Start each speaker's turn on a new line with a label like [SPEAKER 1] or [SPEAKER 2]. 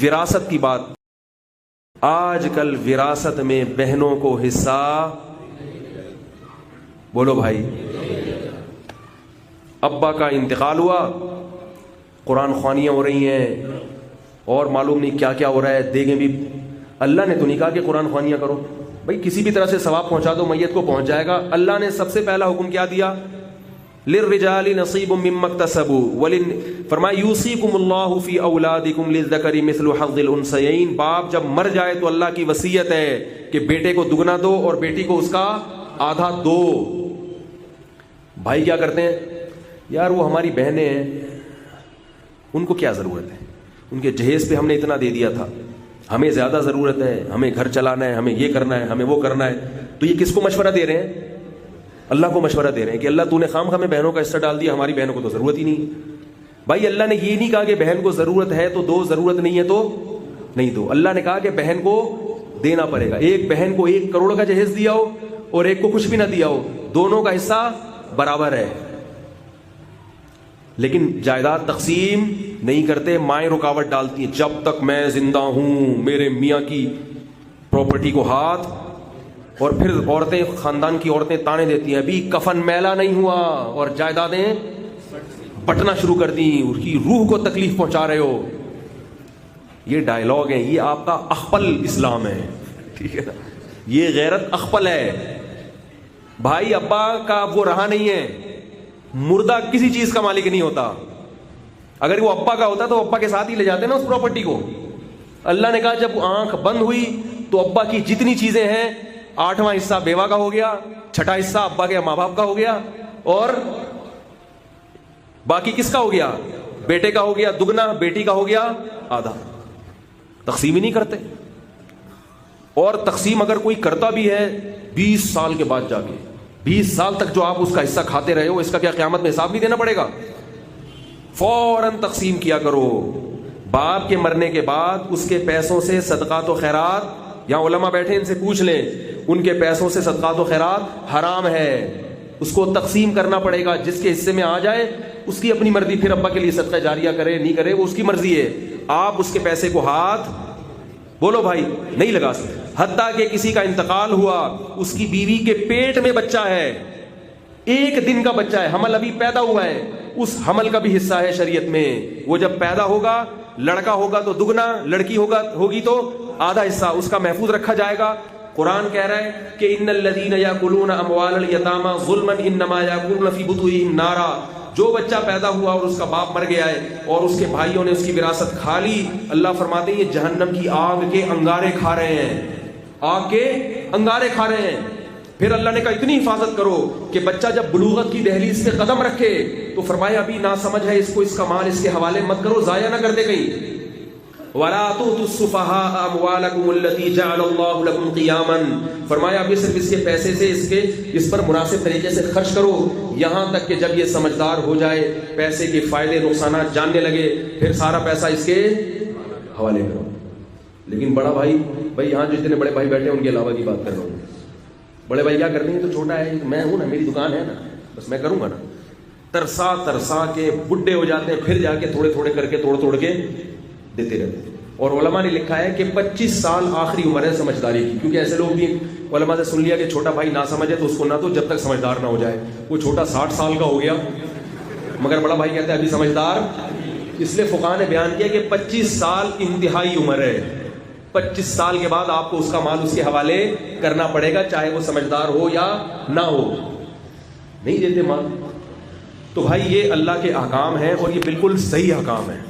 [SPEAKER 1] وراثت کی بات، آج کل وراثت میں بہنوں کو حصہ، بولو بھائی، ابا کا انتقال ہوا، قرآن خوانیاں ہو رہی ہیں اور معلوم نہیں کیا کیا ہو رہا ہے، دیگیں بھی، اللہ نے تو نہیں کہا کہ قرآن خوانیاں کرو بھائی، کسی بھی طرح سے ثواب پہنچا دو، میت کو پہنچ جائے گا۔ اللہ نے سب سے پہلا حکم کیا دیا؟ للرجال نصیب مما اکتسبوا، فرمایا یوصیکم اللہ فی اولادکم للذکر مثل حظ الانثیین، باپ جب مر جائے تو اللہ کی وصیت ہے کہ بیٹے کو دگنا دو اور بیٹی کو اس کا آدھا دو۔ بھائی کیا کرتے ہیں؟ یار وہ ہماری بہنیں ہیں، ان کو کیا ضرورت ہے، ان کے جہیز پہ ہم نے اتنا دے دیا تھا، ہمیں زیادہ ضرورت ہے، ہمیں گھر چلانا ہے، ہمیں یہ کرنا ہے، ہمیں وہ کرنا ہے۔ تو یہ کس کو مشورہ دے رہے ہیں؟ اللہ کو مشورہ دے رہے ہیں کہ اللہ تو نے خام خامے بہنوں کا حصہ ڈال دیا، ہماری بہنوں کو تو ضرورت ہی نہیں۔ بھائی اللہ نے یہ نہیں کہا کہ بہن کو ضرورت ہے تو دو، ضرورت نہیں ہے تو نہیں دو۔ اللہ نے کہا کہ بہن کو دینا پڑے گا۔ ایک بہن کو 1 کروڑ کا جہیز دیا ہو اور ایک کو کچھ بھی نہ دیا ہو، دونوں کا حصہ برابر ہے، لیکن جائیداد تقسیم نہیں کرتے، مائیں رکاوٹ ڈالتی ہیں، جب تک میں زندہ ہوں میرے میاں کی پراپرٹی کو ہاتھ، اور پھر عورتیں، خاندان کی عورتیں تانے دیتی ہیں ابھی کفن میلا نہیں ہوا اور جائیدادیں بٹنا شروع کر دیں، اس کی روح کو تکلیف پہنچا رہے ہو۔ یہ ڈائلاگ ہیں، یہ آپ کا اخپل اسلام ہے، ٹھیک ہے نا، یہ غیرت اخپل ہے۔ بھائی ابا کا وہ رہا نہیں ہے، مردہ کسی چیز کا مالک نہیں ہوتا، اگر وہ ابا کا ہوتا تو ابا کے ساتھ ہی لے جاتے نا اس پراپرٹی کو۔ اللہ نے کہا جب آنکھ بند ہوئی تو ابا کی جتنی چیزیں ہیں 8واں حصہ بیوہ کا ہو گیا، 6واں حصہ ابا کے ماں باپ کا ہو گیا، اور باقی کس کا ہو گیا؟ بیٹے کا ہو گیا دگنا، بیٹی کا ہو گیا آدھا۔ تقسیم ہی نہیں کرتے، اور تقسیم اگر کوئی کرتا بھی ہے 20 سال کے بعد جا کے، 20 سال تک جو آپ اس کا حصہ کھاتے رہے ہو، اس کا کیا قیامت میں حساب نہیں دینا پڑے گا؟ فوراً تقسیم کیا کرو۔ باپ کے مرنے کے بعد اس کے پیسوں سے صدقات و خیرات، یہاں علماء بیٹھے ان سے پوچھ لیں، ان کے پیسوں سے صدقات و خیرات حرام ہے، اس کو تقسیم کرنا پڑے گا، جس کے حصے میں آ جائے اس کی اپنی مرضی، پھر ابا کے لیے صدقہ جاریہ کرے نہیں کرے وہ اس کی مرضی ہے، آپ اس کے پیسے کو ہاتھ، بولو بھائی، نہیں لگا سکتے۔ حتیٰ کہ کسی کا انتقال ہوا، اس کی بیوی کے پیٹ میں بچہ ہے، 1 دن کا بچہ ہے، حمل ابھی پیدا ہوا ہے، اس حمل کا بھی حصہ ہے شریعت میں۔ وہ جب پیدا ہوگا، لڑکا ہوگا تو دگنا، لڑکی ہوگی تو آدھا حصہ اس کا محفوظ رکھا جائے گا۔ قرآن کہہ رہا ہے کہ ان الذین یاکلون اموال الیتامی ظلما انما یاکلون فی بطونہم نارا، جو بچہ پیدا ہوا اور اس کا باپ مر گیا ہے اور اس کے بھائیوں نے اس کی وراثت کھا لی، اللہ فرماتے ہیں یہ جہنم کی آگ کے انگارے کھا رہے ہیں، آگ کے انگارے کھا رہے ہیں۔ پھر اللہ نے کہا اتنی حفاظت کرو کہ بچہ جب بلوغت کی دہلیز پہ قدم رکھے تو فرمایا ابھی ناسمجھ ہے، اس کو اس کا مال اس کے حوالے مت کرو، ضائع نہ کر دے کہیں۔ وَلَا تُؤْتُوا السُّفَهَاءَ أَمْوَالَكُمُ الَّتِي جَعَلَ اللَّهُ لَكُمْ قِيَامًا، فرمایا ابھی صرف اس کے پیسے سے اس پر مناسب طریقے سے خرچ کرو، یہاں تک کہ جب یہ سمجھدار ہو جائے، پیسے کے فائدے نقصانات جاننے لگے، پھر سارا پیسہ اس کے حوالے کرو۔ لیکن بڑا بھائی یہاں جو جتنے بڑے بھائی بیٹھے ہیں ان کے علاوہ کی بات کر رہا ہوں، بڑے بھائی کیا کرتے ہیں، تو چھوٹا ہے، میں ہوں نا، میری دکان ہے نا، بس میں کروں گا نا، ترسا کے بڈھے ہو جاتے ہیں، پھر جا کے تھوڑے تھوڑے کر کے توڑ کے دیتے رہتے ہیں۔ اور علماء نے لکھا ہے کہ 25 سال آخری عمر ہے سمجھداری کی، کیونکہ ایسے لوگ بھی علماء سے سن لیا کہ چھوٹا بھائی نہ سمجھے تو اس کو نہ دو جب تک سمجھدار نہ ہو جائے۔ وہ چھوٹا 60 سال کا ہو گیا مگر بڑا بھائی کہتا ہے ابھی سمجھدار، اس لیے فقہاء نے بیان کیا کہ 25 سال انتہائی عمر ہے، 25 سال کے بعد آپ کو اس کا مال اس کے حوالے کرنا پڑے گا، چاہے وہ سمجھدار ہو یا نہ ہو، نہیں دیتے مال۔ تو بھائی یہ اللہ کے احکام ہیں اور یہ بالکل صحیح احکام ہیں۔